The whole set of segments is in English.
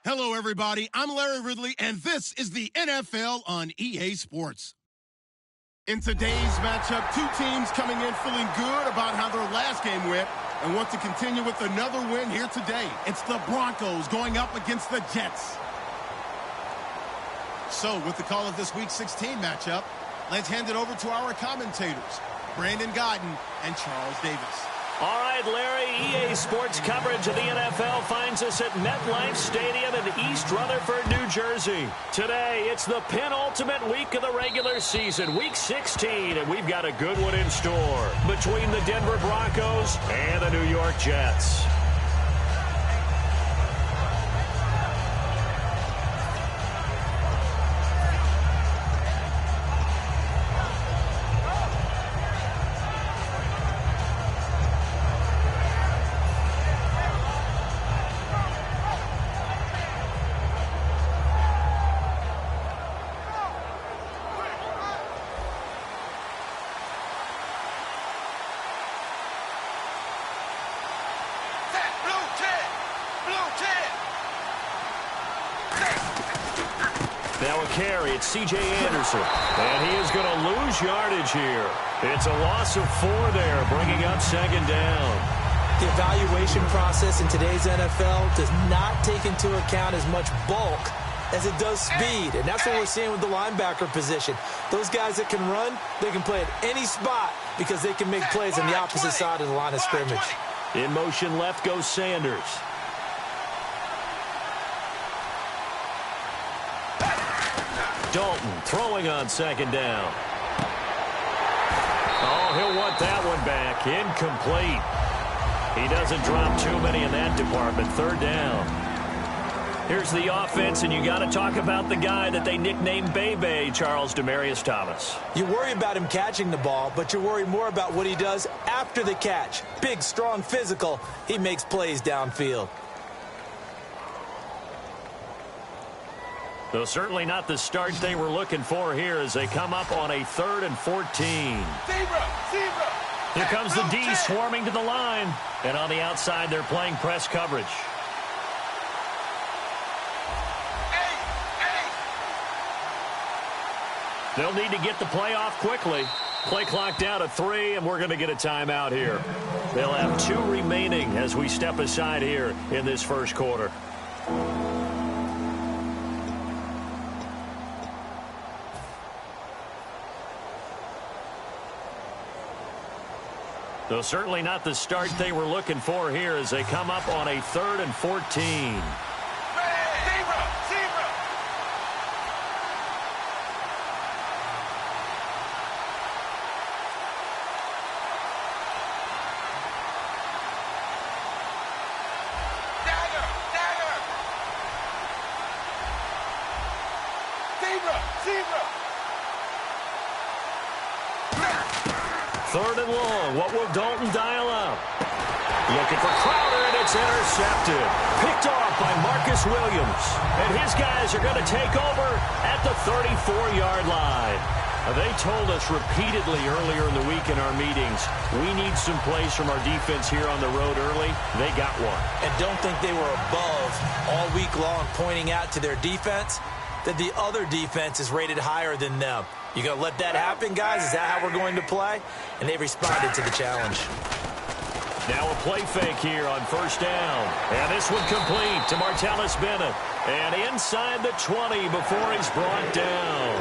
Hello, everybody. I'm Larry Ridley, and this is the NFL on EA Sports. In today's matchup, two teams coming in feeling good about how their last game went and want to continue with another win here today. It's the Broncos going up against the Jets. So, with the call of this Week 16 matchup, let's hand it over to our commentators, Brandon Godden and Charles Davis. All right, Larry, EA Sports coverage of the NFL finds us at MetLife Stadium in East Rutherford, New Jersey. Today, it's the penultimate week of the regular season, Week 16, and we've got a good one in store between the Denver Broncos and the New York Jets. Now a carry, it's C.J. Anderson, and he is going to lose yardage here. It's a loss of 4 there, bringing up second down. The evaluation process in today's NFL does not take into account as much bulk as it does speed, and that's what we're seeing with the linebacker position. Those guys that can run, they can play at any spot because they can make plays on the opposite side of the line of scrimmage. In motion left goes Sanders. Dalton throwing on second down. Oh, he'll want that one back. Incomplete. He doesn't drop too many in that department. Third down. Here's the offense, and you got to talk about the guy that they nicknamed Bebe, Charles Demaryius Thomas. You worry about him catching the ball, but you worry more about what he does after the catch. Big, strong, physical. He makes plays downfield. Though certainly not the start they were looking for here as they come up on a 3rd and 14. Here comes the D swarming to the line. And on the outside, they're playing press coverage. They'll need to get the play off quickly. Play clock down to 3, and we're going to get a timeout here. They'll have 2 remaining as we step aside here in this first quarter. Though certainly not the start they were looking for here as they come up on a 3rd and 14. Third and long. What will Dalton dial up? Looking for Crowder, and it's intercepted. Picked off by Marcus Williams. And his guys are going to take over at the 34-yard line. They told us repeatedly earlier in the week in our meetings, we need some plays from our defense here on the road early. They got one. And don't think they were above all week long pointing out to their defense that the other defense is rated higher than them. You going to let that happen, guys? Is that how we're going to play? And they responded to the challenge. Now a play fake here on first down. And this one complete to Martellus Bennett. And inside the 20 before he's brought down.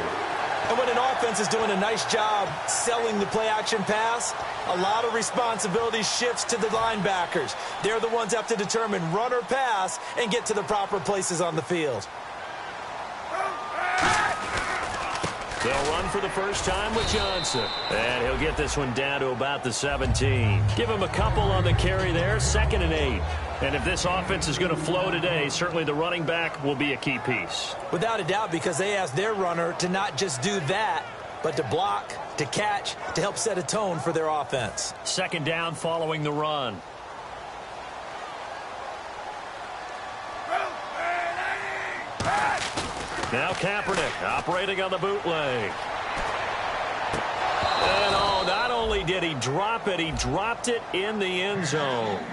And when an offense is doing a nice job selling the play-action pass, a lot of responsibility shifts to the linebackers. They're the ones that have to determine run or pass and get to the proper places on the field. They'll run for the first time with Johnson. And he'll get this one down to about the 17. Give him a couple on the carry there, 2nd and 8. And if this offense is going to flow today, certainly the running back will be a key piece. Without a doubt, because they ask their runner to not just do that, but to block, to catch, to help set a tone for their offense. 2nd down following the run. Now Kaepernick operating on the bootleg. And oh, not only did he drop it, he dropped it in the end zone.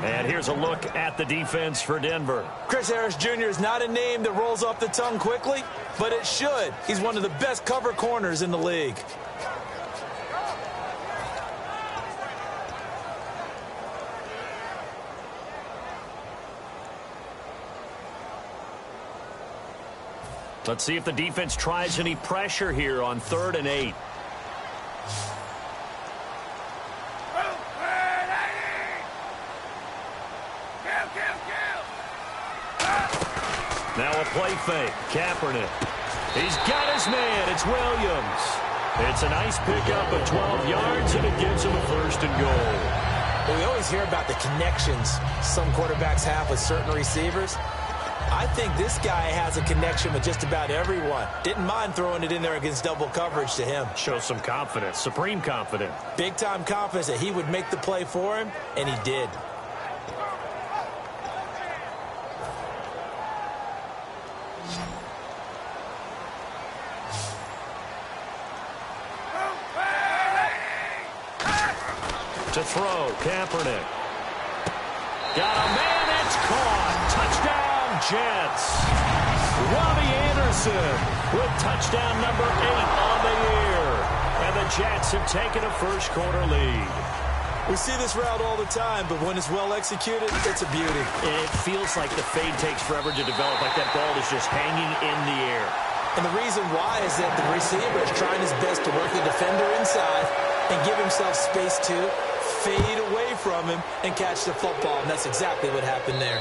And here's a look at the defense for Denver. Chris Harris Jr. is not a name that rolls off the tongue quickly, but it should. He's one of the best cover corners in the league. Let's see if the defense tries any pressure here on 3rd and 8. Now a play fake. Kaepernick. He's got his man. It's Williams. It's a nice pickup of 12 yards, and it gives him a 1st and goal. Well, we always hear about the connections some quarterbacks have with certain receivers. I think this guy has a connection with just about everyone. Didn't mind throwing it in there against double coverage to him. Shows some confidence, supreme confidence. Big-time confidence that he would make the play for him, and he did. To throw, Kaepernick. Got a man, it's caught. Touchdown, Jets. Robbie Anderson with touchdown number 8 on the year. And the Jets have taken a first-quarter lead. We see this route all the time, but when it's well executed, it's a beauty. It feels like the fade takes forever to develop, like that ball is just hanging in the air. And the reason why is that the receiver is trying his best to work the defender inside and give himself space to fade away from him and catch the football, and that's exactly what happened there.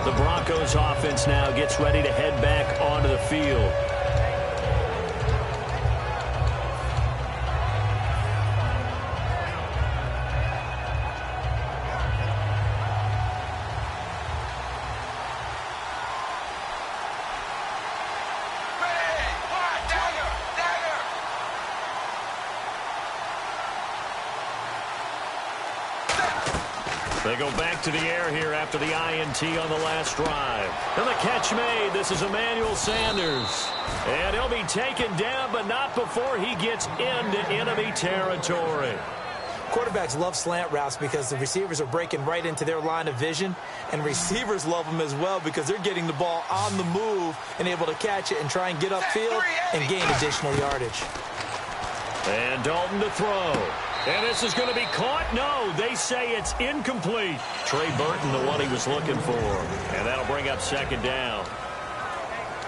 The Broncos offense now gets ready to head back onto the field. They go back to the air here after the INT on the last drive. And the catch made. This is Emmanuel Sanders. And he'll be taken down, but not before he gets into enemy territory. Quarterbacks love slant routes because the receivers are breaking right into their line of vision, and receivers love them as well because they're getting the ball on the move and able to catch it and try and get upfield and gain additional yardage. And Dalton to throw. And this is going to be caught? No, they say it's incomplete. Trey Burton, the one he was looking for. And that'll bring up 2nd down.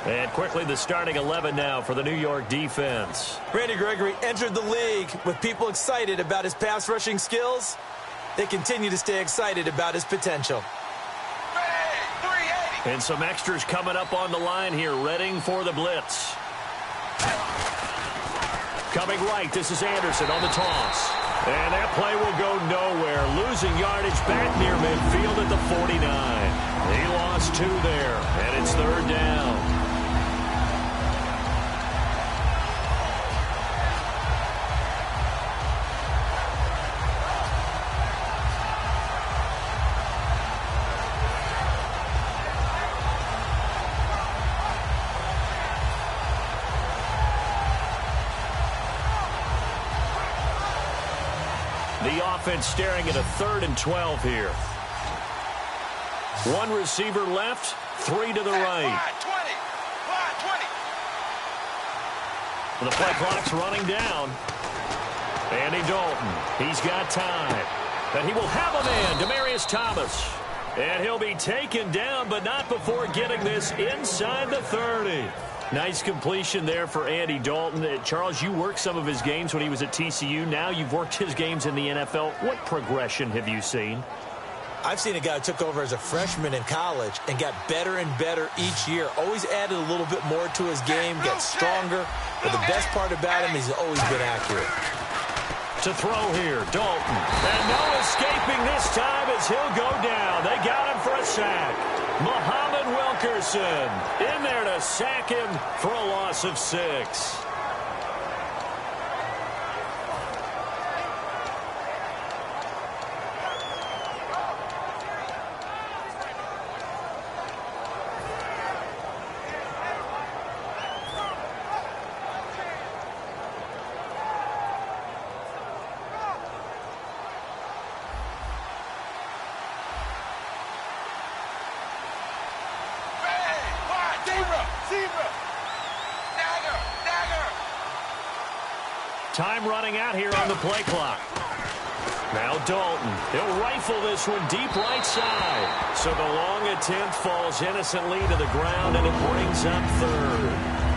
And quickly the starting 11 now for the New York defense. Randy Gregory entered the league with people excited about his pass rushing skills. They continue to stay excited about his potential. And some extras coming up on the line here, readying for the blitz. Coming right, this is Anderson on the toss. And that play will go nowhere. Losing yardage back near midfield at the 49. He lost 2 there, and it's 3rd down. The offense staring at a 3rd and 12 here. 1 receiver left, 3 to the right. The play clock's running down. Andy Dalton, he's got time. And he will have a man, Demaryius Thomas. And he'll be taken down, but not before getting this inside the 30. Nice completion there for Andy Dalton. Charles, you worked some of his games when he was at TCU. Now you've worked his games in the NFL. What progression have you seen? I've seen a guy who took over as a freshman in college and got better and better each year. Always added a little bit more to his game, got stronger. But the best part about him is he's always been accurate. To throw here, Dalton. And no escaping this time as he'll go down. They got him for a sack. Muhammad Wilkerson in there to sack him for a loss of 6. Time running out here on the play clock. Now Dalton. He'll rifle this one deep right side. So the long attempt falls innocently to the ground, and it brings up third.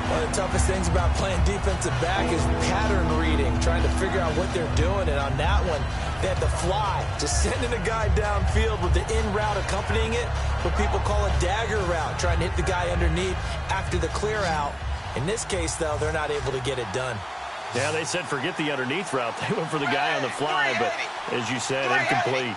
One of the toughest things about playing defensive back is pattern reading, trying to figure out what they're doing. And on that one, they had to fly, just sending a guy downfield with the in route accompanying it, what people call a dagger route, trying to hit the guy underneath after the clear out. In this case, though, they're not able to get it done. Yeah, they said forget the underneath route. They went for the guy on the fly, but as you said, incomplete.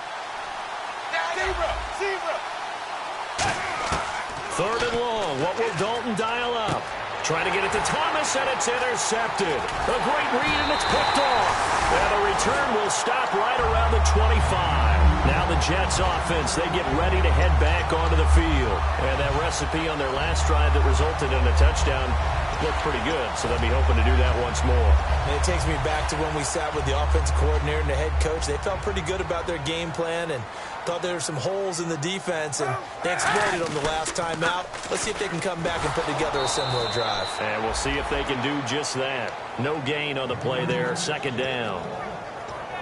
Third and long. What will Dalton dial up? Trying to get it to Thomas, and it's intercepted. A great read, and it's picked off. And the return will stop right around the 25. Now the Jets offense, they get ready to head back onto the field. And that recipe on their last drive that resulted in a touchdown looked pretty good, so they'll be hoping to do that once more. And it takes me back to when we sat with the offensive coordinator and the head coach. They felt pretty good about their game plan and thought there were some holes in the defense, and they exploited them the last time out. Let's see if they can come back and put together a similar drive. And we'll see if they can do just that. No gain on the play there, second down.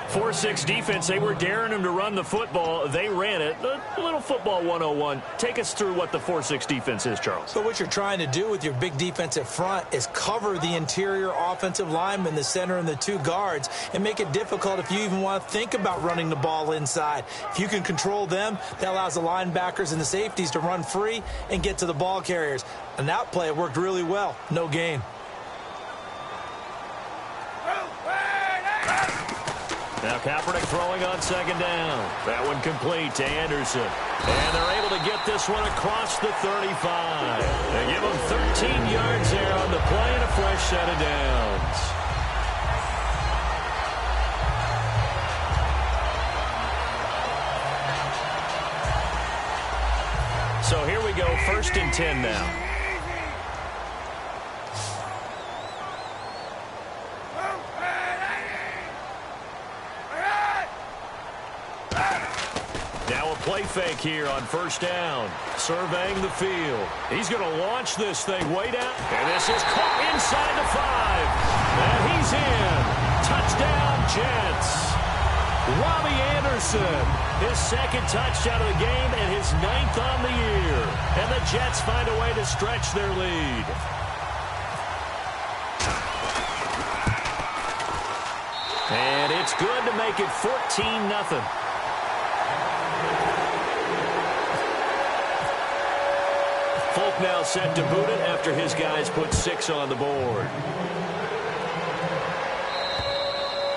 4-6 defense, they were daring them to run the football. They ran it. A little football 101. Take us through what the 4-6 defense is, Charles. So what you're trying to do with your big defensive front is cover the interior offensive lineman, the center, and the two guards, and make it difficult if you even want to think about running the ball inside. If you can control them, that allows the linebackers and the safeties to run free and get to the ball carriers. And that play worked really well. No gain. Now Kaepernick throwing on second down. That one complete to Anderson. And they're able to get this one across the 35. They give him 13 yards there on the play and a fresh set of downs. So here we go, 1st and 10 now. Play fake here on 1st down. Surveying the field. He's going to launch this thing way down. And this is caught inside the 5. And he's in. Touchdown, Jets. Robbie Anderson. His 2nd touchdown of the game and his 9th on the year. And the Jets find a way to stretch their lead. And it's good to make it 14-0. Folk now set to boot it after his guys put 6 on the board.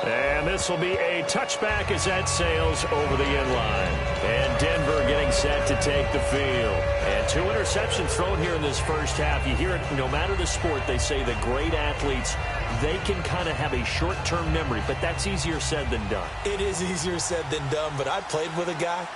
And this will be a touchback as that sails over the inline. And Denver getting set to take the field. And 2 interceptions thrown here in this first half. You hear it, no matter the sport, they say the great athletes, they can kind of have a short-term memory, but that's easier said than done. It is easier said than done, but I played with a guy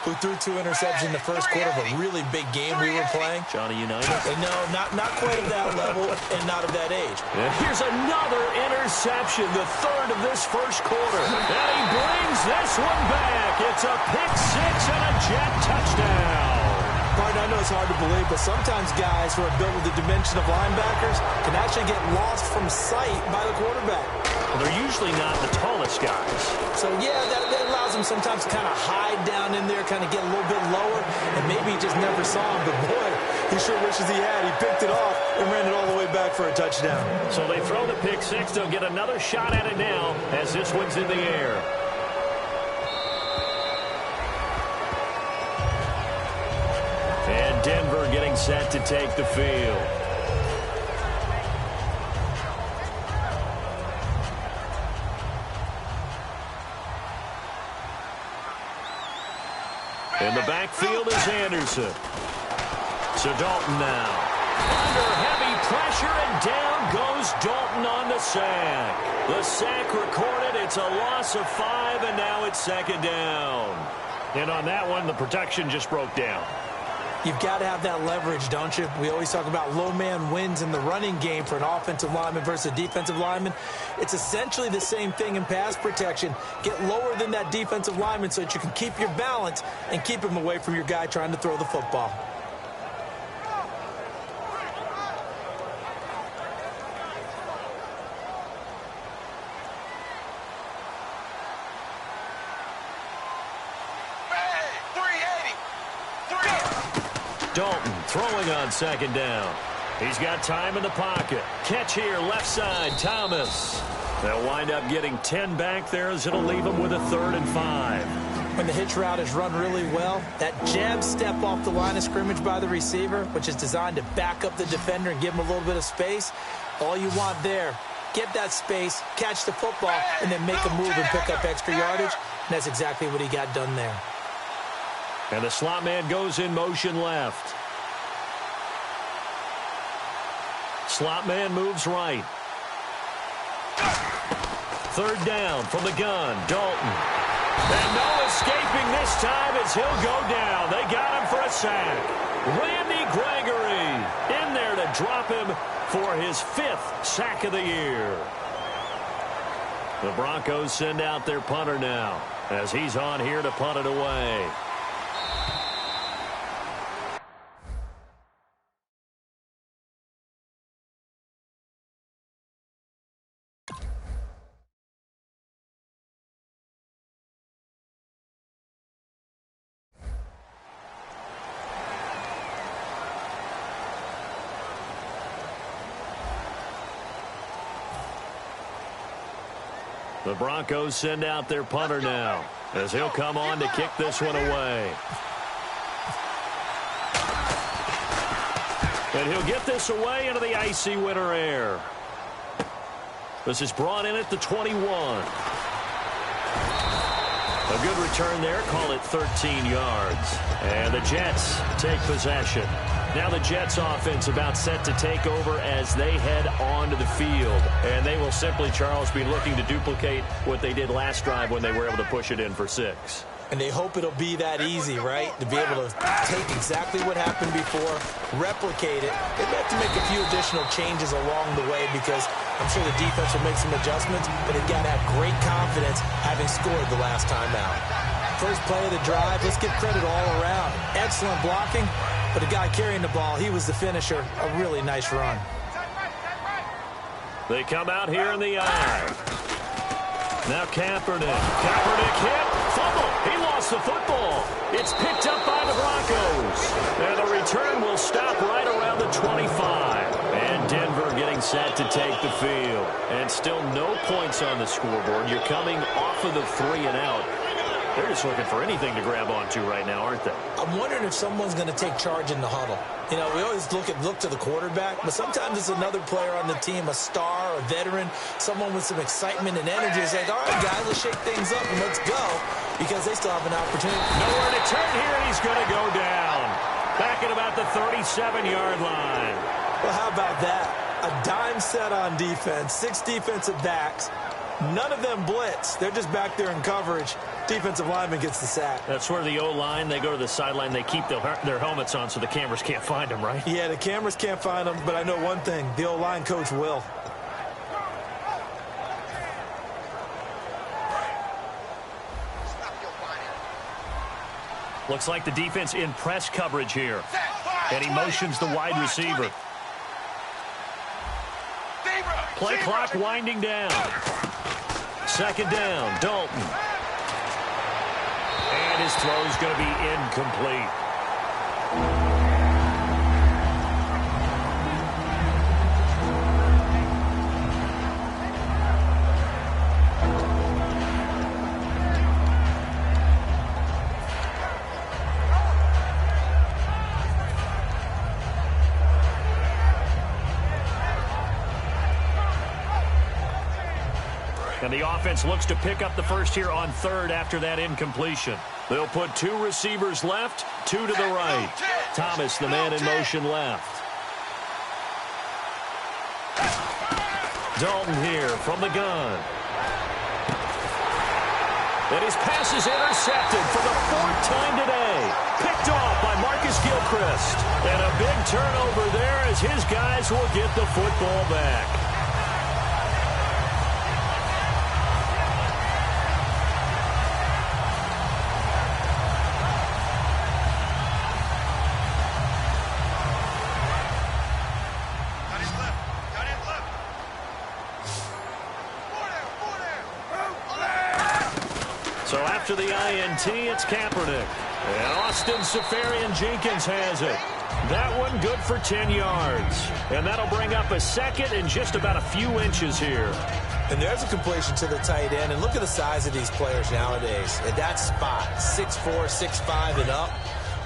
who threw 2 interceptions in the first quarter of a really big game we were playing. Johnny Unitas? No, not quite at that level and not of that age. And here's another interception, the 3rd of this first quarter. And he brings this one back. It's a pick 6 and a Jet touchdown. Partner, I know it's hard to believe, but sometimes guys who are built with the dimension of linebackers can actually get lost from sight by the quarterback. Well, they're usually not the tallest guys. So, yeah, that allows them sometimes to kind of hide down in there, kind of get a little bit lower, and maybe he just never saw him. But, boy, he sure wishes he had. He picked it off and ran it all the way back for a touchdown. So they throw the pick 6. They'll get another shot at it now as this one's in the air. And Denver getting set to take the field. In the backfield is Anderson. So Dalton now. Under heavy pressure, and down goes Dalton on the sack. The sack recorded. It's a loss of 5, and now it's 2nd down. And on that one, the protection just broke down. You've got to have that leverage, don't you? We always talk about low man wins in the running game for an offensive lineman versus a defensive lineman. It's essentially the same thing in pass protection. Get lower than that defensive lineman so that you can keep your balance and keep him away from your guy trying to throw the football. Dalton throwing on second down. He's got time in the pocket. Catch here, left side, Thomas. They'll wind up getting 10 back there as it'll leave them with a 3rd and 5. When the hitch route is run really well, that jab step off the line of scrimmage by the receiver, which is designed to back up the defender and give him a little bit of space, all you want there, get that space, catch the football, and then make a move and pick up extra yardage. And that's exactly what he got done there. And the slot man goes in motion left. Slot man moves right. 3rd down from the gun, Dalton. And no escaping this time as he'll go down. They got him for a sack. Randy Gregory in there to drop him for his 5th sack of the year. The Broncos send out their punter now as he's on here to punt it away. The Broncos send out their punter now as he'll come on to kick this one away. And he'll get this away into the icy winter air. This is brought in at the 21. A good return there. Call it 13 yards. And the Jets take possession. Now the Jets offense about set to take over as they head onto the field. And they will simply, Charles, be looking to duplicate what they did last drive when they were able to push it in for 6. And they hope it'll be that easy, right? To be able to take exactly what happened before, replicate it. They have to make a few additional changes along the way because I'm sure the defense will make some adjustments, but they've got to have great confidence having scored the last time out. First play of the drive, let's give credit all around. Excellent blocking, but the guy carrying the ball, he was the finisher. A really nice run. They come out here in the eye. Now Kaepernick. Kaepernick hit. Fumble. He lost the football. It's picked up by the Broncos. And the return will stop right around the 25. And Denver getting set to take the field. And still no points on the scoreboard. You're coming off of the 3 and out. They're just looking for anything to grab onto right now, aren't they? I'm wondering if someone's going to take charge in the huddle. You know, we always look to the quarterback, but sometimes it's another player on the team, a star, a veteran, someone with some excitement and energy. It's like, all right, guys, let's shake things up and let's go, because they still have an opportunity. Nowhere to turn here, and he's going to go down. Back at about the 37-yard line. Well, how about that? A dime set on defense, 6 defensive backs. None of them blitz. They're just back there in coverage. Defensive lineman gets the sack. That's where the O-line, they go to the sideline, they keep their helmets on so the cameras can't find them, right? Yeah, the cameras can't find them, but I know one thing. The O-line coach will. Looks like the defense in press coverage here. And he motions the wide receiver. Play clock winding down. Second down, Dalton. And his throw is going to be incomplete. And the offense looks to pick up the first here on 3rd after that incompletion. They'll put 2 receivers left, 2 to the right. Thomas, the man in motion left. Dalton here from the gun. And his pass is intercepted for the 4th time today. Picked off by Marcus Gilchrist. And a big turnover there as his guys will get the football back. So after the INT, it's Kaepernick. And Austin Seferian-Jenkins has it. That one good for 10 yards. And that'll bring up a second and just about a few inches here. And there's a completion to the tight end. And look at the size of these players nowadays. At that spot, 6'4", 6'5", and up.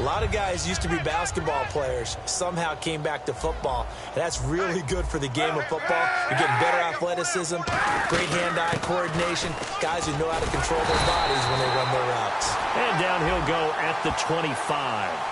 A lot of guys used to be basketball players, somehow came back to football. And that's really good for the game of football. You're getting better athleticism, great hand-eye coordination, guys who know how to control their bodies when they run their routes. And down he'll go at the 25.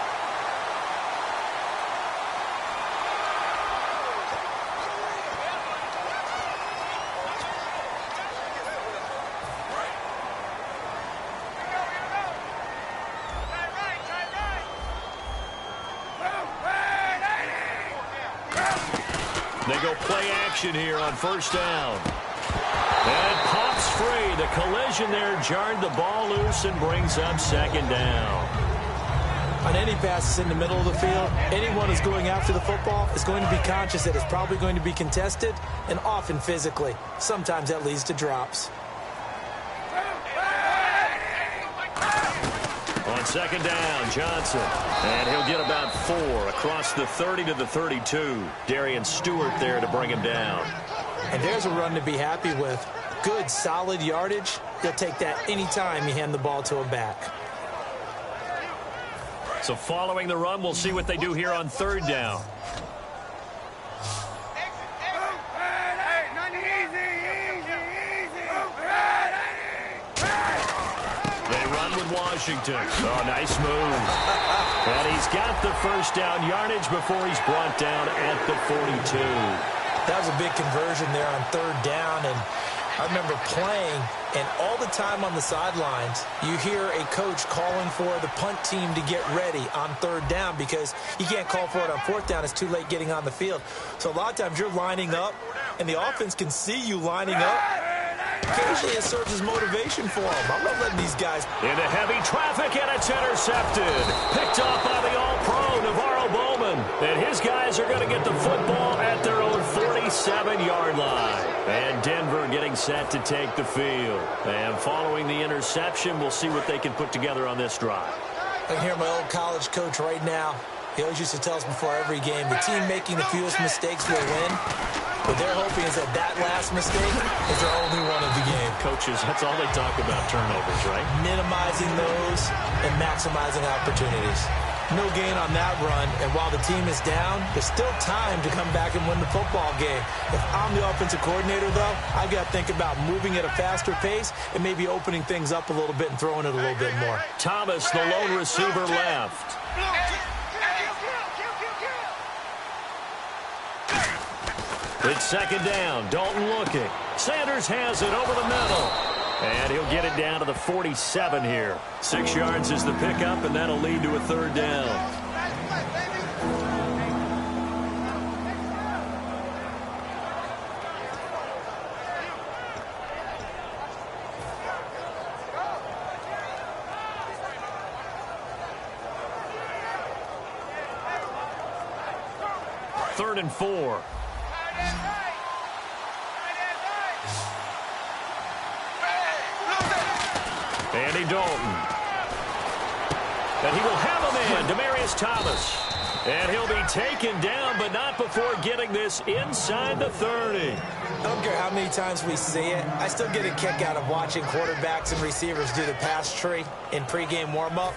They go play action here on first down. And pops free. The collision there jarred the ball loose and brings up second down. On any passes in the middle of the field, anyone who's going after the football is going to be conscious that it's probably going to be contested, and often physically. Sometimes that leads to drops. On second down, Johnson. And he'll get about 4 across the 30 to the 32. Darian Stewart there to bring him down. And there's a run to be happy with. Good, solid yardage. They'll take that any time you hand the ball to a back. So following the run, we'll see what they do here on third down. Washington. Oh, nice move. And he's got the first down yardage before he's brought down at the 42. That was a big conversion there on third down, and I remember playing, and all the time on the sidelines, you hear a coach calling for the punt team to get ready on third down because you can't call for it on fourth down. It's too late getting on the field. So a lot of times you're lining up, and the offense can see you lining up. Occasionally it serves as motivation for them. I'm not letting these guys. Into heavy traffic, and it's intercepted. Picked off by the all-pro Navarro Bowman. And his guys are going to get the football at their own 47-yard line. And Denver getting set to take the field. And following the interception, we'll see what they can put together on this drive. I can hear my old college coach right now. He always used to tell us before every game, the team making the fewest mistakes will win. What they're hoping is that last mistake is their only one of the game. Coaches, that's all they talk about, turnovers, right? Minimizing those and maximizing opportunities. No gain on that run, and while the team is down, there's still time to come back and win the football game. If I'm the offensive coordinator, though, I've got to think about moving at a faster pace and maybe opening things up a little bit and throwing it a little bit more. Thomas, the lone receiver, left. It's second down. Dalton looking. Sanders has it over the middle. And he'll get it down to the 47 here. 6 yards is the pickup, and that'll lead to a third down. Third and 4. Andy Dalton. And he will have a man, Demaryius Thomas. And he'll be taken down, but not before getting this inside the 30. I don't care how many times we see it. I still get a kick out of watching quarterbacks and receivers do the pass tree in pregame warm-up.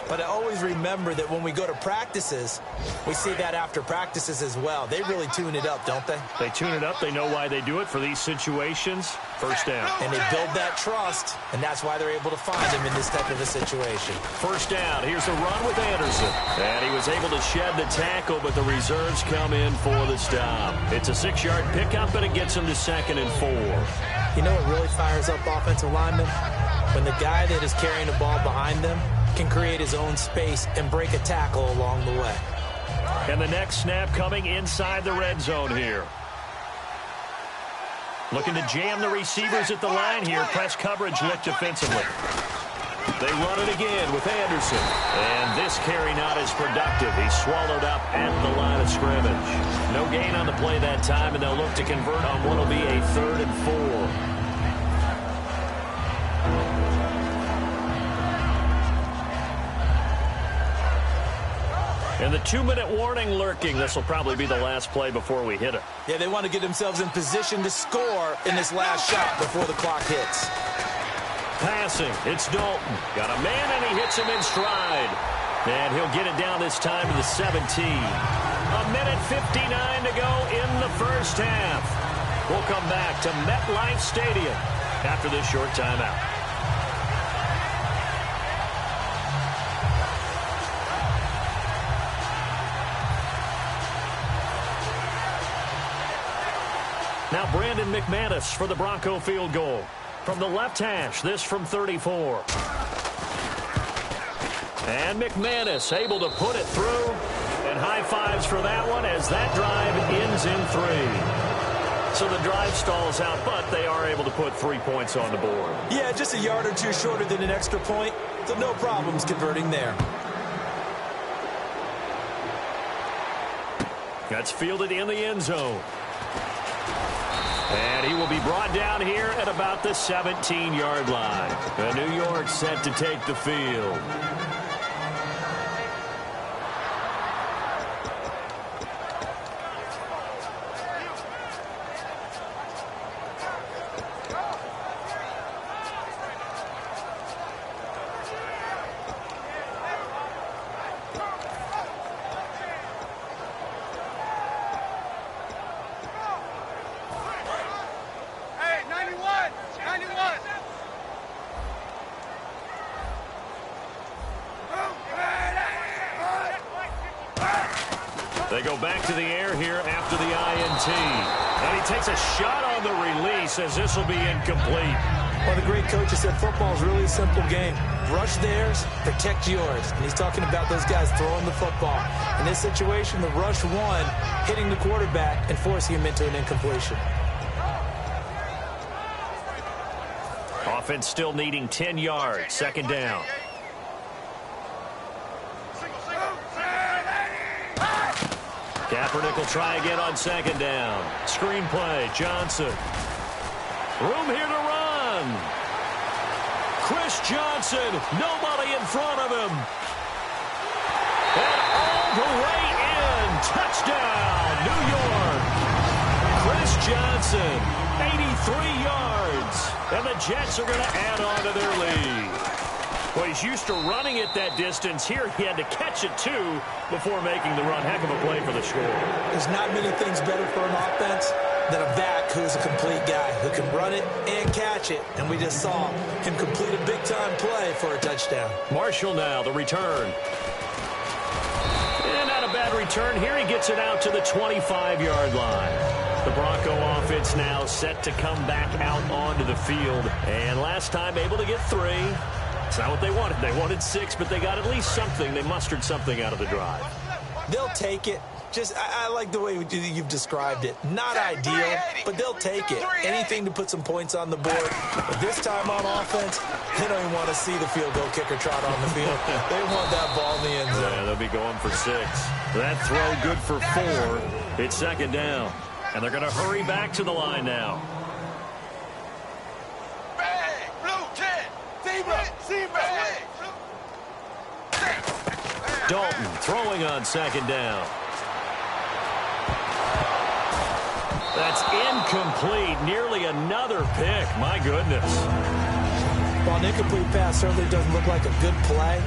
But I always remember that when we go to practices, we see that after practices as well. They really tune it up, don't they? They tune it up. They know why they do it for these situations. First down. And they build that trust, and that's why they're able to find him in this type of a situation. First down. Here's a run with Anderson. And he was able to shed the tackle, but the reserves come in for the stop. It's a 6-yard pickup, and it gets him to 2nd and 4. You know what really fires up offensive linemen? When the guy that is carrying the ball behind them can create his own space and break a tackle along the way. And the next snap coming inside the red zone here. Looking to jam the receivers at the line here. Press coverage look defensively. They run it again with Anderson. And this carry not as productive. He's swallowed up at the line of scrimmage. No gain on the play that time, and they'll look to convert on what will be a 3rd and 4. And the 2-minute warning lurking. This will probably be the last play before we hit it. Yeah, they want to get themselves in position to score in this last shot before the clock hits. Passing, it's Dalton. Got a man, and he hits him in stride. And he'll get it down this time to the 17. A minute 59 to go in the first half. We'll come back to MetLife Stadium after this short timeout. Now Brandon McManus for the Bronco field goal. From the left hash, this from 34. And McManus able to put it through. And high fives for that one as that drive ends in 3. So the drive stalls out, but they are able to put 3 points on the board. Yeah, just a yard or two shorter than an extra point. So no problems converting there. That's fielded in the end zone. And he will be brought down here at about the 17-yard line. And New York set to take the field. They go back to the air here after the INT. And he takes a shot on the release as this will be incomplete. Well, the great coach has said football is really a simple game. Rush theirs, protect yours. And he's talking about those guys throwing the football. In this situation, the rush won, hitting the quarterback and forcing him into an incompletion. Offense still needing 10 yards. Second down. Kaepernick will try again on second down. Screen play, Johnson. Room here to run. Chris Johnson, nobody in front of him. And all the way in. Touchdown, New York. Chris Johnson, 83 yards. And the Jets are going to add on to their lead. Well, he's used to running it that distance. Here he had to catch it, too, before making the run. Heck of a play for the score. There's not many things better for an offense than a back who's a complete guy who can run it and catch it. And we just saw him complete a big-time play for a touchdown. Marshall now, the return. And not a bad return. Here he gets it out to the 25-yard line. The Bronco offense now set to come back out onto the field. And last time able to get 3. It's not what they wanted. They wanted 6, but they got at least something. They mustered something out of the drive. They'll take it. I like the way you've described it. Not ideal, but they'll take it. Anything to put some points on the board. But this time on offense, they don't even want to see the field goal kicker trot on the field. They want that ball in the end zone. Yeah, they'll be going for 6. That throw good for 4. It's second down. And they're going to hurry back to the line now. Dalton throwing on second down. That's incomplete. Nearly another pick. My goodness. While an incomplete pass certainly doesn't look like a good play,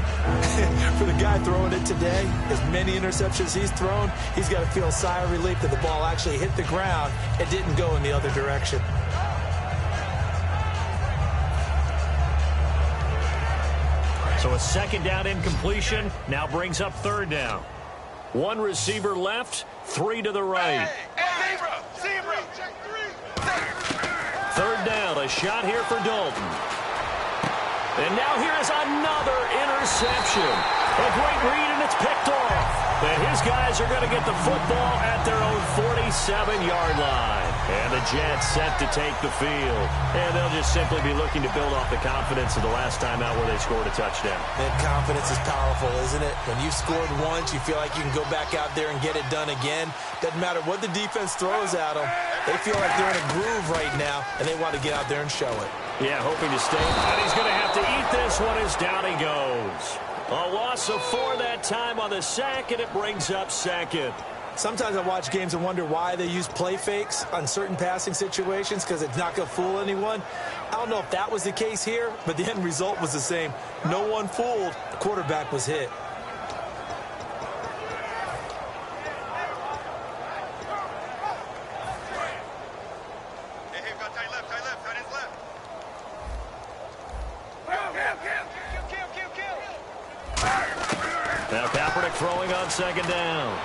for the guy throwing it today, as many interceptions he's thrown, he's got to feel a sigh of relief that the ball actually hit the ground and didn't go in the other direction. So a second down incompletion now brings up third down. 1 receiver left, 3 to the right. Third down, a shot here for Dalton. And now here is another interception. A great read, and it's picked off. And his guys are going to get the football at their own 47-yard line. And the Jets set to take the field. And they'll just simply be looking to build off the confidence of the last time out where they scored a touchdown. And confidence is powerful, isn't it? When you've scored once, you feel like you can go back out there and get it done again. Doesn't matter what the defense throws at them. They feel like they're in a groove right now, and they want to get out there and show it. Yeah, hoping to stay. And he's going to have to eat this one as down he goes. A loss of 4 that time on the sack, and it brings up second. Sometimes I watch games and wonder why they use play fakes on certain passing situations because it's not going to fool anyone. I don't know if that was the case here, but the end result was the same. No one fooled. The quarterback was hit. Now Kaepernick throwing on second down.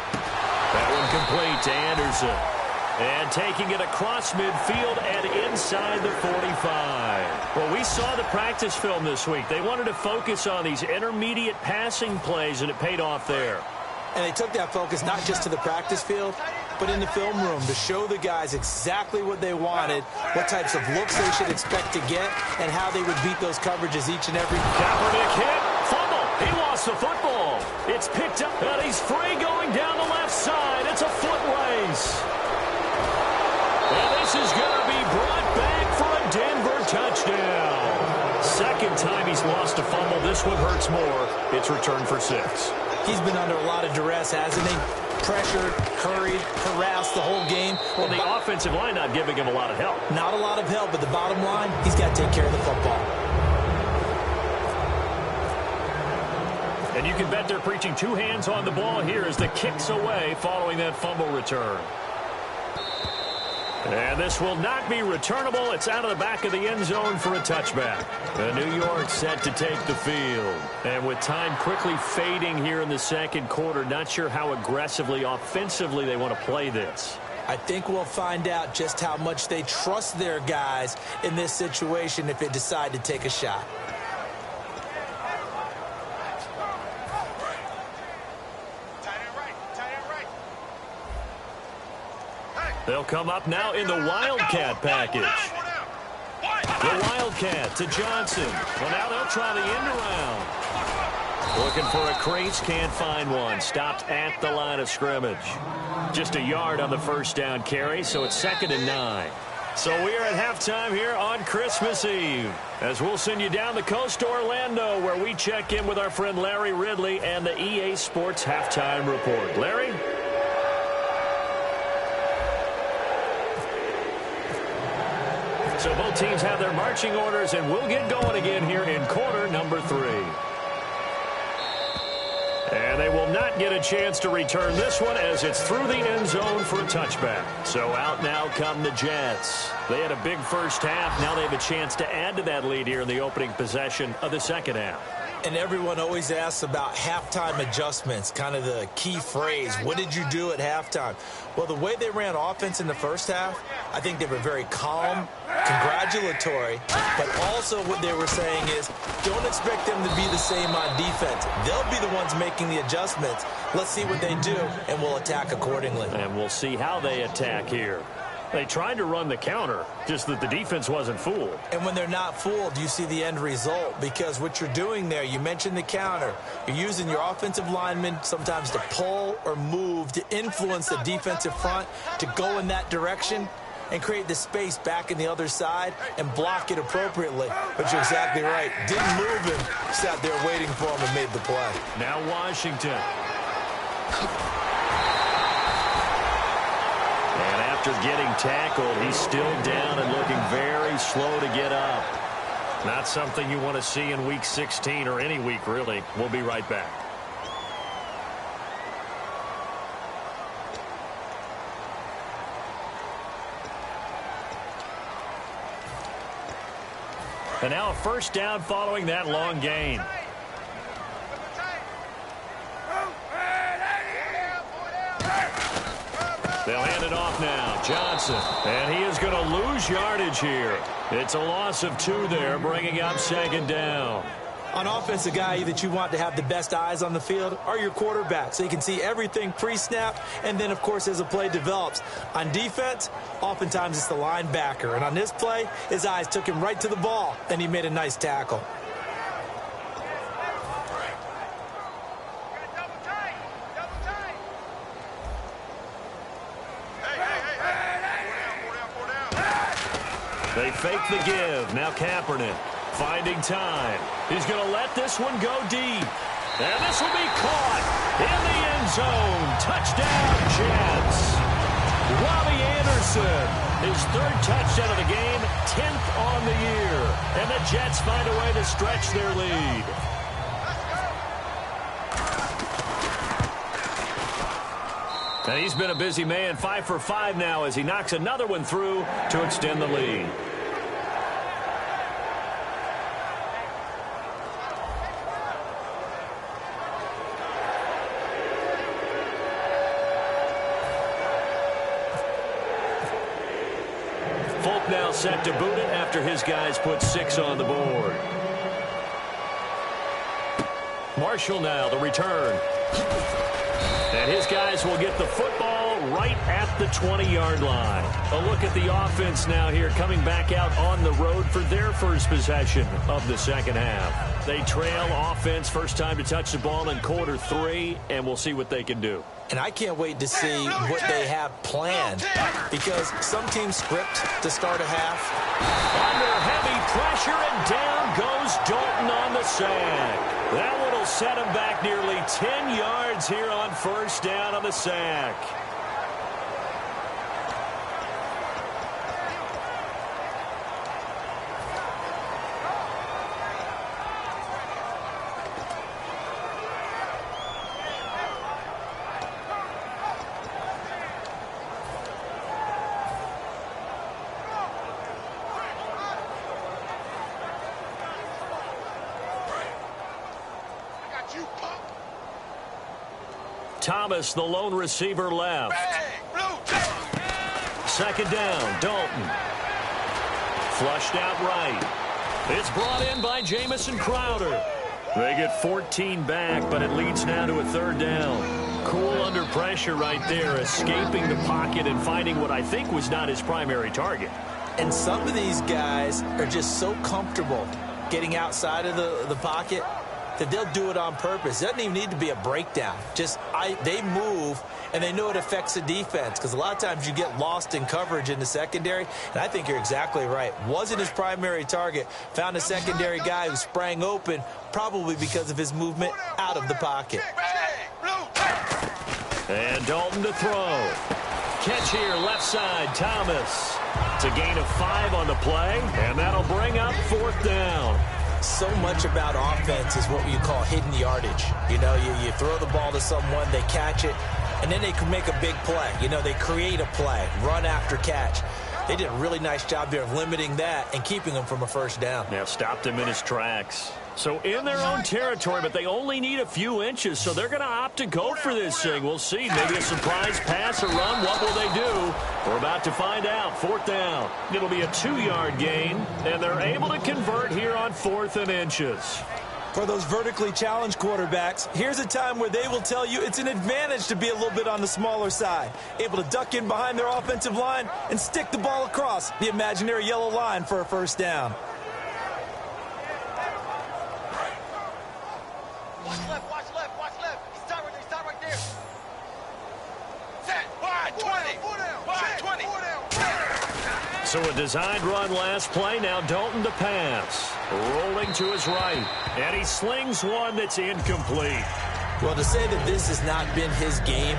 That one complete to Anderson. And taking it across midfield and inside the 45. Well, we saw the practice film this week. They wanted to focus on these intermediate passing plays, and it paid off there. And they took that focus not just to the practice field, but in the film room to show the guys exactly what they wanted, what types of looks they should expect to get, and how they would beat those coverages each and every. Kaepernick hit. Fumble. He lost the football. It's picked up, and he's free going down the left side. It's a foot race. And this is going to be brought back for a Denver touchdown. Second time he's lost a fumble. This one hurts more. It's returned for 6. He's been under a lot of duress, hasn't he? Pressured, hurried, harassed the whole game. Well, the offensive line not giving him a lot of help. Not a lot of help, but the bottom line, he's got to take care of the football. And you can bet they're preaching 2 hands on the ball here as the kick's away following that fumble return. And this will not be returnable. It's out of the back of the end zone for a touchback. And New York set to take the field. And with time quickly fading here in the second quarter, not sure how aggressively, offensively they want to play this. I think we'll find out just how much they trust their guys in this situation if they decide to take a shot. They'll come up now in the Wildcat package. The Wildcat to Johnson. Well, now they'll try the end around. Looking for a crease, can't find one. Stopped at the line of scrimmage. Just a yard on the first down carry, so it's 2nd and 9. So we are at halftime here on Christmas Eve, as we'll send you down the coast to Orlando, where we check in with our friend Larry Ridley and the EA Sports Halftime Report. Larry? So both teams have their marching orders, and we'll get going again here in quarter number 3. And they will not get a chance to return this one as it's through the end zone for a touchback. So out now come the Jets. They had a big first half. Now they have a chance to add to that lead here in the opening possession of the second half. And everyone always asks about halftime adjustments, kind of the key phrase. What did you do at halftime? Well, the way they ran offense in the first half, I think they were very calm, congratulatory, but also what they were saying is don't expect them to be the same on defense. They'll be the ones making the adjustments. Let's see what they do, and we'll attack accordingly. And we'll see how they attack here. They tried to run the counter, just that the defense wasn't fooled. And when they're not fooled, you see the end result, because what you're doing there, you mentioned the counter. You're using your offensive linemen sometimes to pull or move to influence the defensive front to go in that direction and create the space back in the other side and block it appropriately. But you're exactly right. Didn't move him, sat there waiting for him and made the play. Now Washington. After getting tackled, he's still down and looking very slow to get up. Not something you want to see in Week 16 or any week, really. We'll be right back. And now a first down following that long gain. They'll hand it off now. Johnson. And he is going to lose yardage here. It's a loss of 2 there, bringing up 2nd down. On offense, the guy that you want to have the best eyes on the field are your quarterbacks, so you can see everything pre-snap, and then, of course, as the play develops. On defense, oftentimes it's the linebacker. And on this play, his eyes took him right to the ball, and he made a nice tackle. They fake the give. Now Kaepernick finding time. He's going to let this one go deep. And this will be caught in the end zone. Touchdown, Jets. Robbie Anderson, his third touchdown of the game, 10th on the year. And the Jets find a way to stretch their lead. And he's been a busy man, 5 for 5 now as he knocks another one through to extend the lead. Folk now set to boot it after his guys put 6 on the board. Marshall now, the return. And his guys will get the football right at the 20-yard line. A look at the offense now here, coming back out on the road for their first possession of the second half. They trail offense, first time to touch the ball in quarter 3, and we'll see what they can do. And I can't wait to see what they have planned, because some teams script to start a half. Under heavy pressure, and down goes Dalton on the sack. That one will set him back nearly 10 yards here on first down on the sack. Thomas, the lone receiver, left. Second down, Dalton. Flushed out right. It's brought in by Jamison Crowder. They get 14 back, but it leads now to a third down. Cool under pressure right there, escaping the pocket and finding what I think was not his primary target. And some of these guys are just so comfortable getting outside of the pocket that they'll do it on purpose. It doesn't even need to be a breakdown. They move, and they know it affects the defense, because a lot of times you get lost in coverage in the secondary, and I think you're exactly right. Wasn't his primary target. Found a secondary guy who sprang open, probably because of his movement out of the pocket. And Dalton to throw. Catch here, left side, Thomas. It's a gain of 5 on the play, and that'll bring up fourth down. So much about offense is what you call hidden yardage. You know, you throw the ball to someone, they catch it, and then they can make a big play. You know, they create a play, run after catch. They did a really nice job there of limiting that and keeping him from a first down. Yeah, stopped him in his tracks. So in their own territory, but they only need a few inches, so they're going to opt to go for this thing. We'll see. Maybe a surprise pass or run. What will they do? We're about to find out. Fourth down. It'll be a 2-yard gain, and they're able to convert here on 4th and inches. For those vertically challenged quarterbacks, here's a time where they will tell you it's an advantage to be a little bit on the smaller side, able to duck in behind their offensive line and stick the ball across the imaginary yellow line for a first down. Watch left, watch left, watch left. He's tied right there. Set, wide, 20. Wide, 20. So a designed run last play. Now Dalton to pass. Rolling to his right. And he slings one that's incomplete. Well, to say that this has not been his game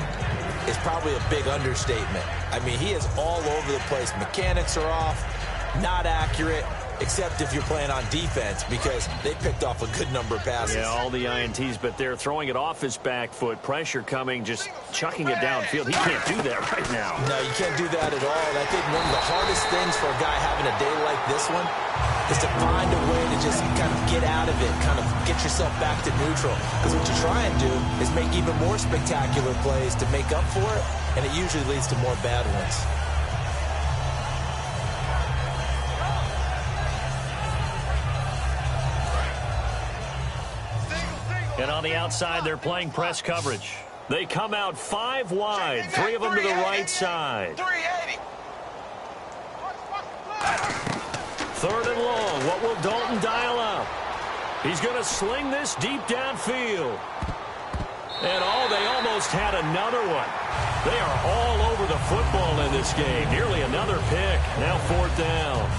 is probably a big understatement. I mean, he is all over the place. Mechanics are off, not accurate, except if you're playing on defense, because they picked off a good number of passes. Yeah, all the INTs, but they're throwing it off his back foot. Pressure coming, just chucking it downfield. He can't do that right now. No, you can't do that at all. And I think one of the hardest things for a guy having a day like this one is to find a way to just kind of get out of it, kind of get yourself back to neutral. Because what you try and do is make even more spectacular plays to make up for it, and it usually leads to more bad ones. And on the outside, they're playing press coverage. They come out 5 wide, 3 of them to the right side. 380. Third and long. What will Dalton dial up? He's going to sling this deep downfield. And they almost had another one. They are all over the football in this game. Nearly another pick. Now fourth down.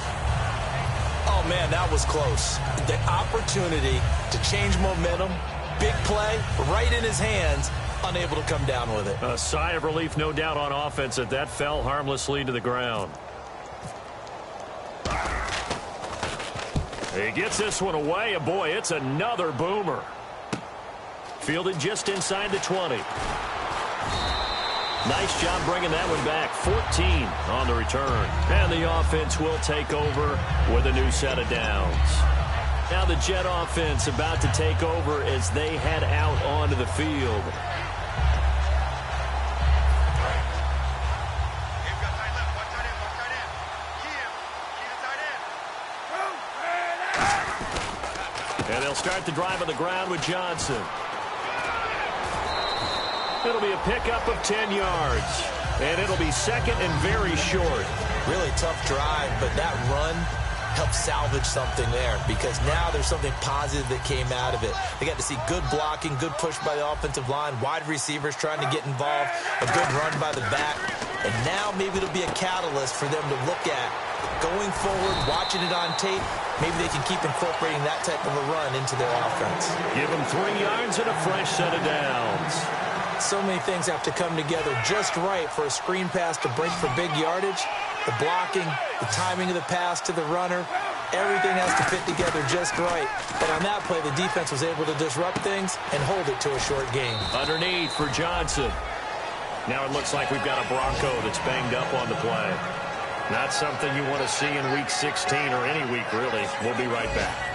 Oh, man, that was close. The opportunity to change momentum Big play, right in his hands, unable to come down with it. A sigh of relief, no doubt, on offense that that fell harmlessly to the ground. He gets this one away, and boy, it's another boomer. Fielded just inside the 20. Nice job bringing that one back. 14 on the return. And the offense will take over with a new set of downs. Now the Jet offense about to take over as they head out onto the field. And they'll start the drive on the ground with Johnson. It'll be a pickup of 10 yards. And it'll be second and very short. Really tough drive, but that run helped salvage something there because now there's something positive that came out of it. They got to see good blocking, good push by the offensive line, wide receivers trying to get involved, a good run by the back. And now maybe it'll be a catalyst for them to look at going forward, watching it on tape. Maybe they can keep incorporating that type of a run into their offense. Give them 3 yards and a fresh set of downs. So many things have to come together just right for a screen pass to break for big yardage. The blocking, the timing of the pass to the runner, everything has to fit together just right. But on that play, the defense was able to disrupt things and hold it to a short game. Underneath for Johnson. Now it looks like we've got a Bronco that's banged up on the play. Not something you want to see in Week 16 or any week, really. We'll be right back.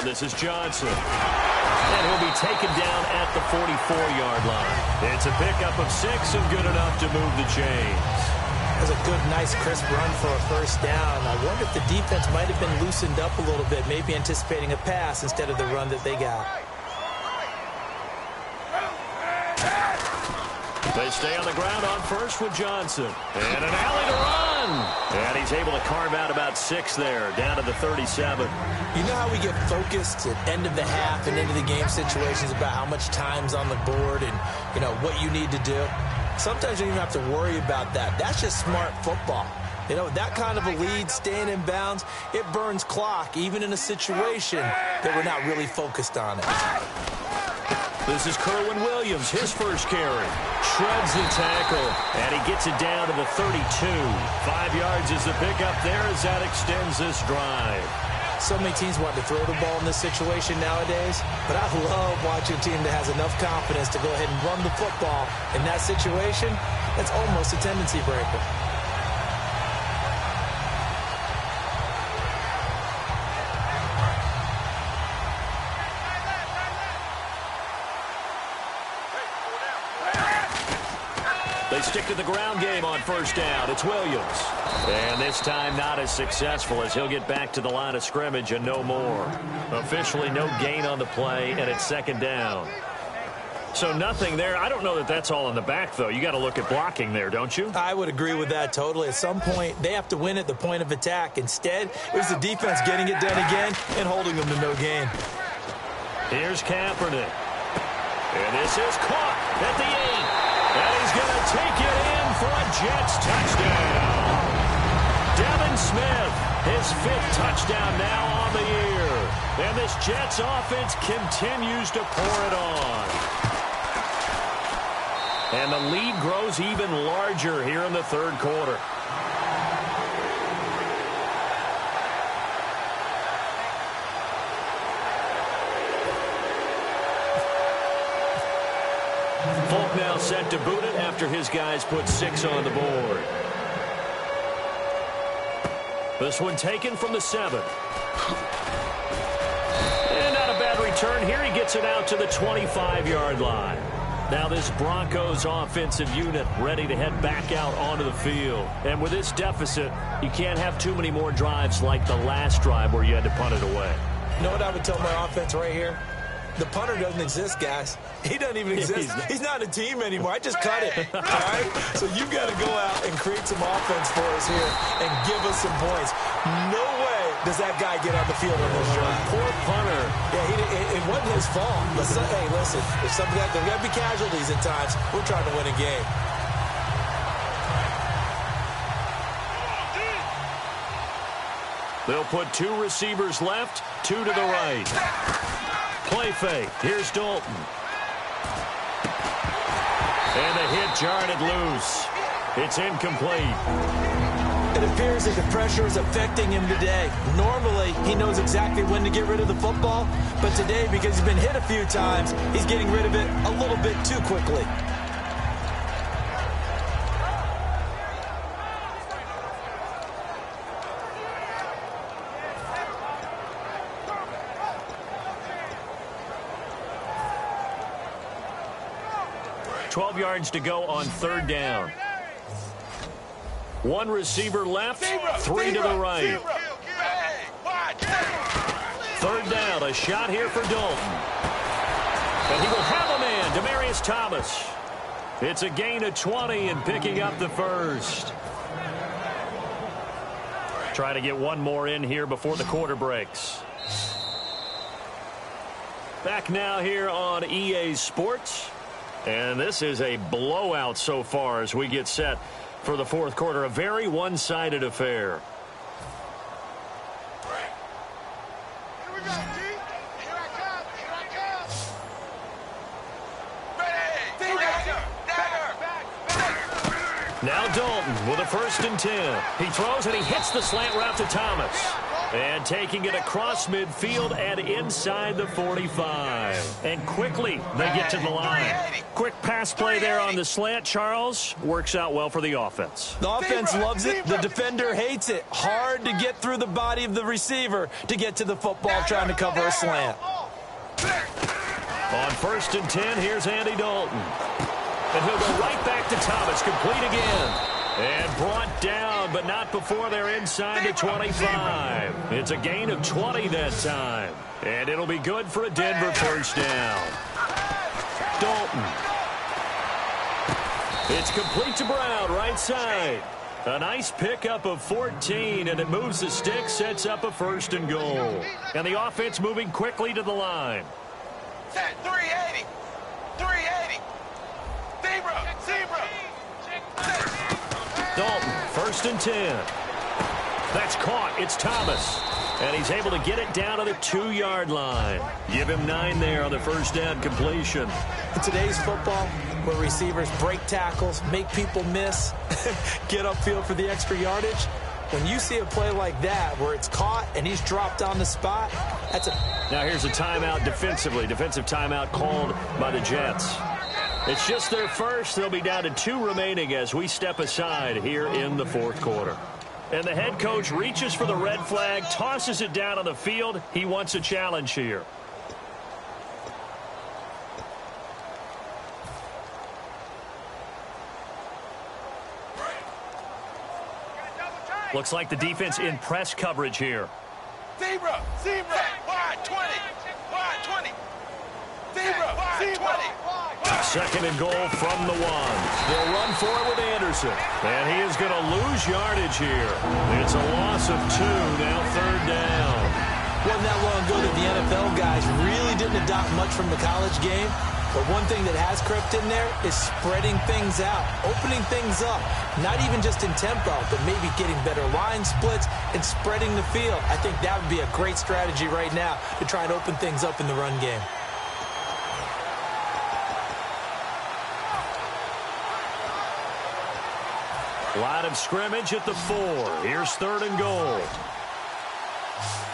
This is Johnson. And he'll be taken down at the 44-yard line. It's a pickup of 6 and good enough to move the chains. That's a good, nice, crisp run for a first down. I wonder if the defense might have been loosened up a little bit, maybe anticipating a pass instead of the run that they got. They stay on the ground on first with Johnson. And an alley to run. And he's able to carve out about 6 there, down to the 37. You know how we get focused at end of the half and into the game situations about how much time's on the board and, you know, what you need to do? Sometimes you don't even have to worry about that. That's just smart football. You know, that kind of a lead, staying in bounds, it burns clock, even in a situation that we're not really focused on it. This is Kerwin Williams, his first carry. Shreds the tackle, and he gets it down to the 32. 5 yards is the pickup there as that extends this drive. So many teams want to throw the ball in this situation nowadays, but I love watching a team that has enough confidence to go ahead and run the football. In that situation, that's almost a tendency breaker. They stick to the ground game on first down. It's Williams. And this time not as successful as he'll get back to the line of scrimmage and no more. Officially no gain on the play, and it's second down. So nothing there. I don't know that that's all in the back, though. You got to look at blocking there, don't you? I would agree with that totally. At some point, they have to win at the point of attack. Instead, it was the defense getting it done again and holding them to no gain. Here's Kaepernick. And this is caught at the 8. And he's going to take it in for a Jets touchdown. Devin Smith, his 5th touchdown now on the year. And this Jets offense continues to pour it on. And the lead grows even larger here in the third quarter. Folk now set to boot it after his guys put 6 on the board. This one taken from the 7. And not a bad return here. He gets it out to the 25-yard line. Now this Broncos offensive unit ready to head back out onto the field. And with this deficit, you can't have too many more drives like the last drive where you had to punt it away. You know what I would tell my offense right here? The punter doesn't exist, guys. He doesn't even exist. He's not a team anymore. I just cut it, all right? So you got to go out and create some offense for us here and give us some points. No way does that guy get on the field on this drive. Poor punter his fault. Hey, listen, if something like there's got to be casualties at times. We're trying to win a game. They'll put 2 receivers left, 2 to the right. Play fake. Here's Dalton. And the hit jarred it loose. It's incomplete. It appears that the pressure is affecting him today. Normally, he knows exactly when to get rid of the football, but today, because he's been hit a few times, he's getting rid of it a little bit too quickly. $12 yards to go on 3rd down. 1 receiver left, 3 to the right. 3rd down, a shot here for Dalton. And he will have a man, Demaryius Thomas. It's a gain of 20 and picking up the first. Try to get one more in here before the quarter breaks. Back now here on EA Sports. And this is a blowout so far as we get set for the 4th quarter. A very one-sided affair. Here we go, G. Here I come. Here I come. Ready. Dagger. Now Dalton with a 1st and 10. He throws and he hits the slant route to Thomas. And taking it across midfield and inside the 45. And quickly they get to the line. Quick pass play there on the slant, Charles. Works out well for the offense. The offense loves it. The defender hates it. Hard to get through the body of the receiver to get to the football trying to cover a slant. On 1st and 10, here's Andy Dalton. And he'll go right back to Thomas, complete again. And brought down, but not before they're inside the 25. It's a gain of 20 that time. And it'll be good for a Denver 1st down. Dalton. It's complete to Brown, right side. A nice pickup of 14, and it moves the stick, sets up a 1st and goal. And the offense moving quickly to the line. Set 380. 380. Zebra. Dalton, 1st and 10. That's caught. It's Thomas. And he's able to get it down to the 2-yard line. Give him 9 there on the 1st down completion. In today's football, where receivers break tackles, make people miss, get upfield for the extra yardage, when you see a play like that where it's caught and he's dropped on the spot, that's a... Now here's a timeout defensively. Defensive timeout called by the Jets. It's just their first. They'll be down to 2 remaining as we step aside here in the 4th quarter. And the head coach reaches for the red flag, tosses it down on the field. He wants a challenge here. Looks like the defense in press coverage here. Zebra. Wide 20. Wide 20. Zebra. 20. 2nd and goal from the 1. They'll run for it with Anderson. And he is going to lose yardage here. It's a loss of 2, now 3rd down. Wasn't that long ago that the NFL guys really didn't adopt much from the college game. But one thing that has crept in there is spreading things out, opening things up. Not even just in tempo, but maybe getting better line splits and spreading the field. I think that would be a great strategy right now to try and open things up in the run game. Line of scrimmage at the 4. Here's 3rd and goal.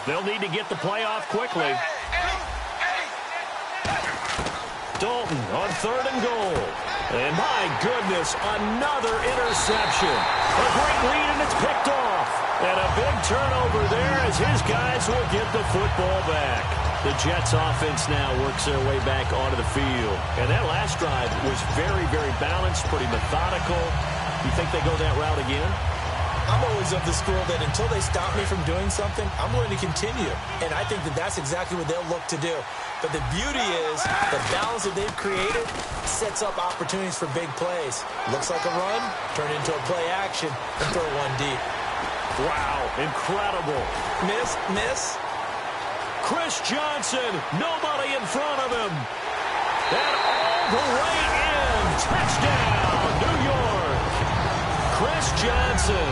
They'll need to get the play off quickly. Dalton on 3rd and goal. And my goodness, another interception. A great read, and it's picked off. And a big turnover there as his guys will get the football back. The Jets offense now works their way back onto the field. And that last drive was very, very balanced, pretty methodical. You think they go that route again? I'm always of the school that until they stop me from doing something, I'm going to continue. And I think that that's exactly what they'll look to do. But the beauty is the balance that they've created sets up opportunities for big plays. Looks like a run, turn into a play action, and throw one deep. Wow, incredible. Miss. Chris Johnson, nobody in front of him. And all the way in. Touchdown, New York. Chris Johnson,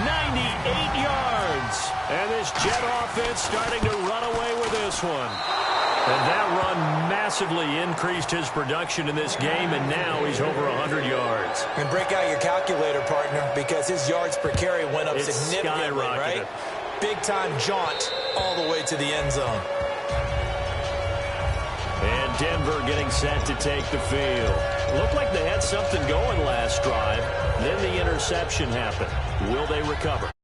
98 yards. And this Jet offense starting to run away with this one. And that run massively increased his production in this game, and now he's over 100 yards. And break out your calculator, partner, because his yards per carry went up significantly, right? Big-time jaunt all the way to the end zone. And Denver getting set to take the field. Looked like they had something going last drive. Then the interception happened. Will they recover?